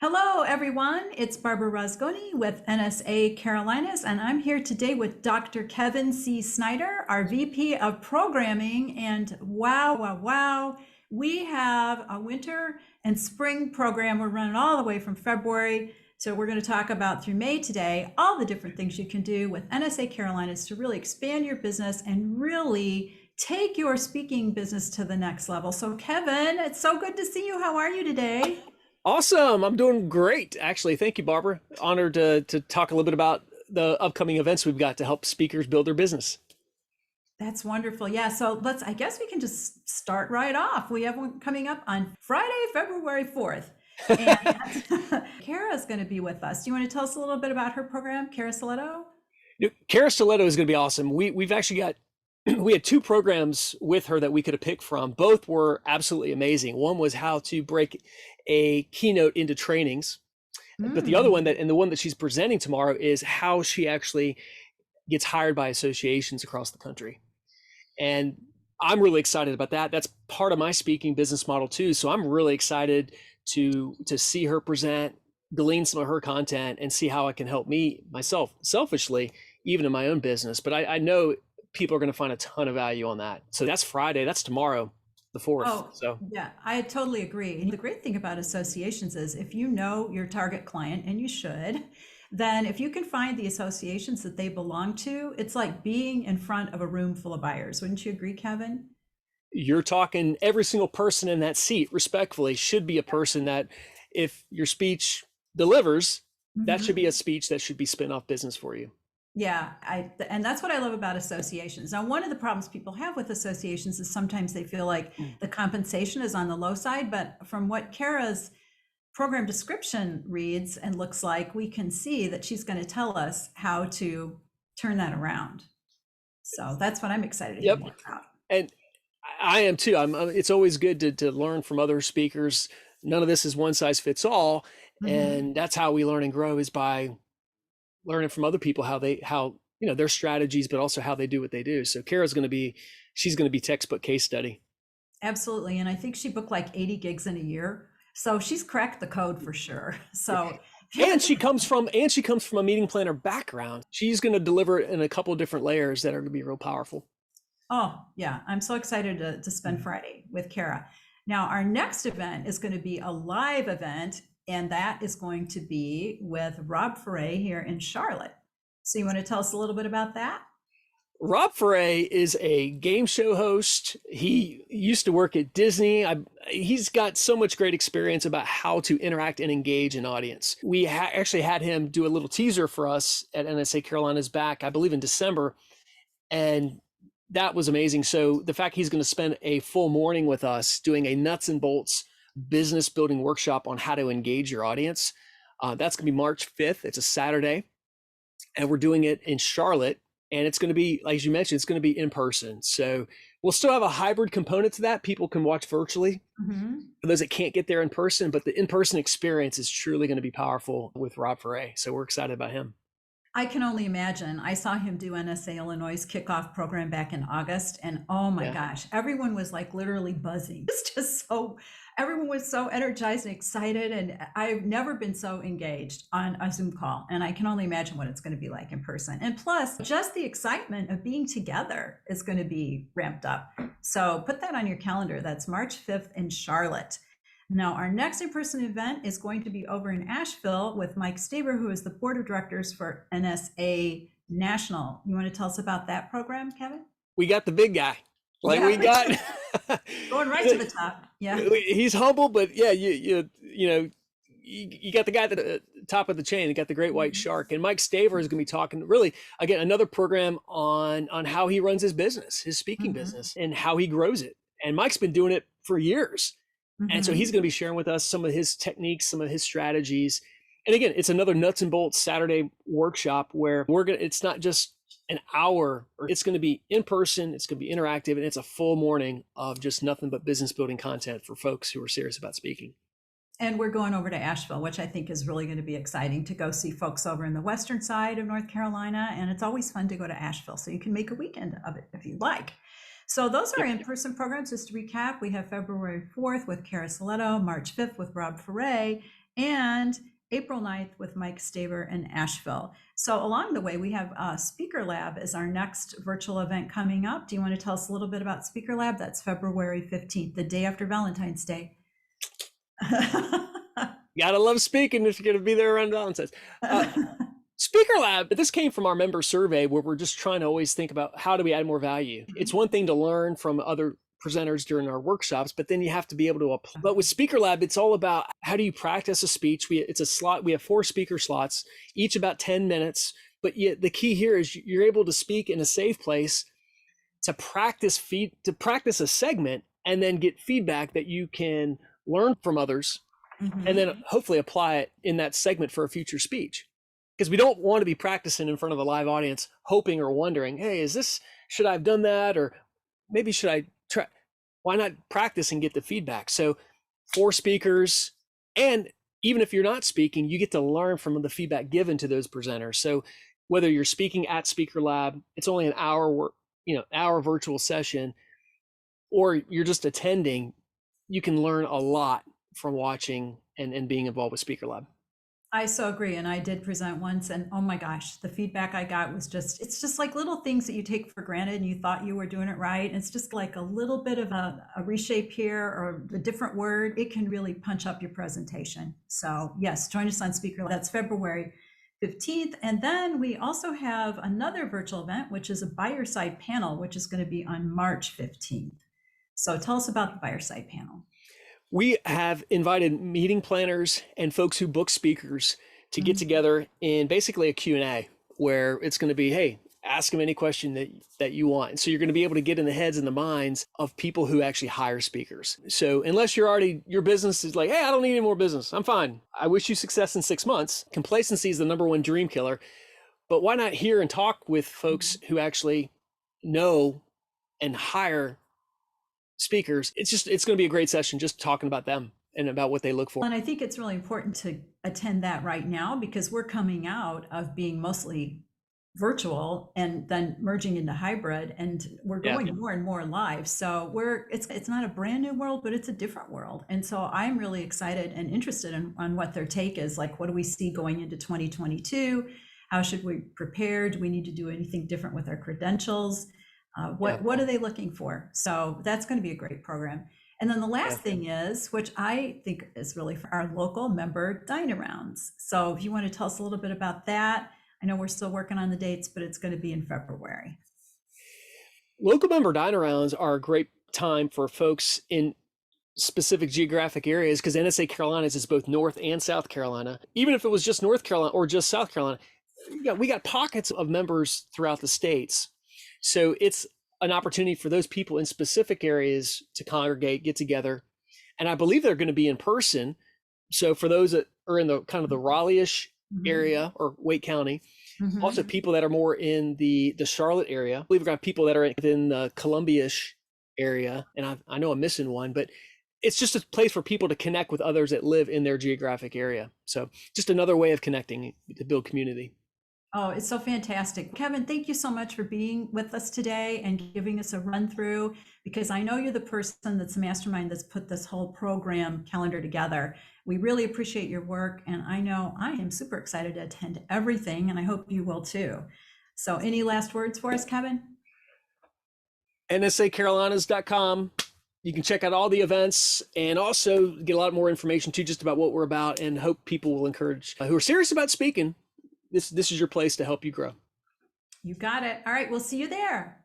Hello, everyone. It's Barbara Rozgonyi with NSA Carolinas, and I'm here today with Dr. Kevin C. Snyder, our VP of Programming. And wow, we have a winter and spring program. We're running all the way from February. So we're going to talk about through May today, all the different things you can do with NSA Carolinas to really expand your business and really take your speaking business to the next level. So Kevin, it's so good to see you. How are you today? Awesome. I'm doing great, actually. Thank you, Barbara. Honored to talk a little bit about the upcoming events we've got to help speakers build their business. That's wonderful. Yeah. So I guess we can just start right off. We have one coming up on Friday, February 4th. And Cara is going to be with us. Do you want to tell us a little bit about her program, Cara Silletto? Cara Silletto is going to be awesome. We've actually got, we had two programs with her that we could have picked from. Both were absolutely amazing. One was how to break a keynote into trainings. But the other one and the one that she's presenting tomorrow is how she actually gets hired by associations across the country. And I'm really excited about that. That's part of my speaking business model too. So I'm really excited to see her present, glean some of her content, and see how it can help me myself selfishly, even in my own business. But I know people are going to find a ton of value on that. So that's Friday. That's tomorrow, the 4th. Oh, So yeah, I totally agree. And the great thing about associations is if you know your target client, and you should, then if you can find the associations that they belong to, it's like being in front of a room full of buyers. Wouldn't you agree, Kevin? you're talking every single person in that seat, respectfully, should be a person that if your speech delivers, that should be a speech that should be spin-off business for you. Yeah, and that's what I love about associations. Now, one of the problems people have with associations is sometimes they feel like the compensation is on the low side, but from what Cara's program description reads and looks like, we can see that she's going to tell us how to turn that around. So that's what I'm excited to hear Yep. more about. And I am too. It's always good to learn from other speakers. None of this is one size fits all. And that's how we learn and grow, is by learning from other people, how their strategies, but also how they do what they do. So she's going to be textbook case study. Absolutely. And I think she booked like 80 gigs in a year. So she's cracked the code for sure. So And she comes from a meeting planner background. She's going to deliver it in a couple of different layers that are going to be real powerful. oh yeah, I'm so excited to spend Friday with Cara. Now our next event is going to be a live event, and that is going to be with Rob Ferre here in Charlotte. So you want to tell us a little bit about that? Rob Faray is a game show host. He used to work at Disney. He's got so much great experience about how to interact and engage an audience. We actually had him do a little teaser for us at NSA Carolinas back, I believe, in December. And that was amazing. So the fact he's going to spend a full morning with us doing a nuts and bolts business building workshop on how to engage your audience, that's going to be March 5th. It's a Saturday. And we're doing it in Charlotte. And it's going to be, as you mentioned, it's going to be in person. So we'll still have a hybrid component to that. People can watch virtually for those that can't get there in person, but the in-person experience is truly going to be powerful with Rob Ferre. So we're excited about him. I can only imagine. I saw him do NSA Illinois' kickoff program back in August, and oh my gosh, everyone was like literally buzzing. It's just so, everyone was so energized and excited, and I've never been so engaged on a Zoom call, and I can only imagine what it's going to be like in person. And plus, just the excitement of being together is going to be ramped up. So put that on your calendar. That's March 5th in Charlotte. Now, our next in-person event is going to be over in Asheville with Mike Staber, who is the board of directors for NSA National. You want to tell us about that program, Kevin? We got the big guy. We got going right to the top. Yeah, he's humble, but yeah, you got the guy at the top of the chain. You got the great white shark, and Mike Staver is going to be talking really again another program on how he runs his business, his speaking business, and how he grows it. And Mike's been doing it for years. And so he's going to be sharing with us some of his techniques, some of his strategies. And again, it's another nuts and bolts Saturday workshop where it's not just an hour, it's going to be in person, it's going to be interactive, and it's a full morning of just nothing but business building content for folks who are serious about speaking. And we're going over to Asheville, which I think is really going to be exciting to go see folks over in the western side of North Carolina. And it's always fun to go to Asheville. So you can make a weekend of it if you'd like. So those are in-person programs. Just to recap, we have February 4th with Cara Silletto, March 5th with Rob Ferre, and April 9th with Mike Staber in Asheville. So along the way, we have Speaker Lab as our next virtual event coming up. Do you want to tell us a little bit about Speaker Lab? That's February 15th, the day after Valentine's Day. You gotta love speaking if you're gonna be there around Valentine's. Speaker Lab, this came from our member survey where we're just trying to always think about how do we add more value. It's one thing to learn from other presenters during our workshops, but then you have to be able to apply. But with Speaker Lab, it's all about how do you practice a speech. It's a slot. We have 4 speaker slots, each about 10 minutes. But yet the key here is you're able to speak in a safe place to practice a segment and then get feedback that you can learn from others and then hopefully apply it in that segment for a future speech. Because we don't want to be practicing in front of a live audience, hoping or wondering, hey, should I have done that? Or maybe should I try? Why not practice and get the feedback? So 4 speakers, and even if you're not speaking, you get to learn from the feedback given to those presenters. So whether you're speaking at Speaker Lab, it's only an hour virtual session, or you're just attending, you can learn a lot from watching and being involved with Speaker Lab. I so agree. And I did present once, and oh my gosh, the feedback I got was it's just like little things that you take for granted and you thought you were doing it right. It's just like a little bit of a reshape here or a different word. It can really punch up your presentation. So yes, join us on Speaker Lab. That's February 15th. And then we also have another virtual event, which is a buyer side panel, which is going to be on March 15th. So tell us about the buyer side panel. We have invited meeting planners and folks who book speakers to get together in basically a Q&A where it's going to be, hey, ask them any question that you want. And so you're going to be able to get in the heads and the minds of people who actually hire speakers. So unless your business is like, hey, I don't need any more business, I'm fine. I wish you success in 6 months. Complacency is the #1 dream killer. But why not hear and talk with folks who actually know and hire speakers? It's going to be a great session just talking about them and about what they look for. And I think it's really important to attend that right now because we're coming out of being mostly virtual and then merging into hybrid, and we're going more and more live. So it's not a brand new world, but it's a different world. And so I'm really excited and interested on what their take is. Like, what do we see going into 2022? How should we prepare? Do we need to do anything different with our credentials? What are they looking for? So that's going to be a great program. And then the last thing is, which I think is really for our local member Dine rounds. So if you want to tell us a little bit about that, I know we're still working on the dates, but it's going to be in February. Local member Dine rounds are a great time for folks in specific geographic areas because NSA Carolinas is both North and South Carolina. Even if it was just North Carolina or just South Carolina, we got pockets of members throughout the states. So it's an opportunity for those people in specific areas to congregate, get together. And I believe they're going to be in person. So for those that are in the kind of the Raleigh-ish area or Wake County, also people that are more in the Charlotte area. I believe we've got people that are in the Columbia-ish area. And I know I'm missing one, but it's just a place for people to connect with others that live in their geographic area. So just another way of connecting to build community. Oh, it's so fantastic. Kevin, thank you so much for being with us today and giving us a run through, because I know you're the person that's the mastermind that's put this whole program calendar together. We really appreciate your work, and I know I am super excited to attend everything, and I hope you will too. So any last words for us, Kevin? NSACarolinas.com. You can check out all the events and also get a lot more information too, just about what we're about, and hope people will encourage who are serious about speaking. This is your place to help you grow. You got it. All right, we'll see you there.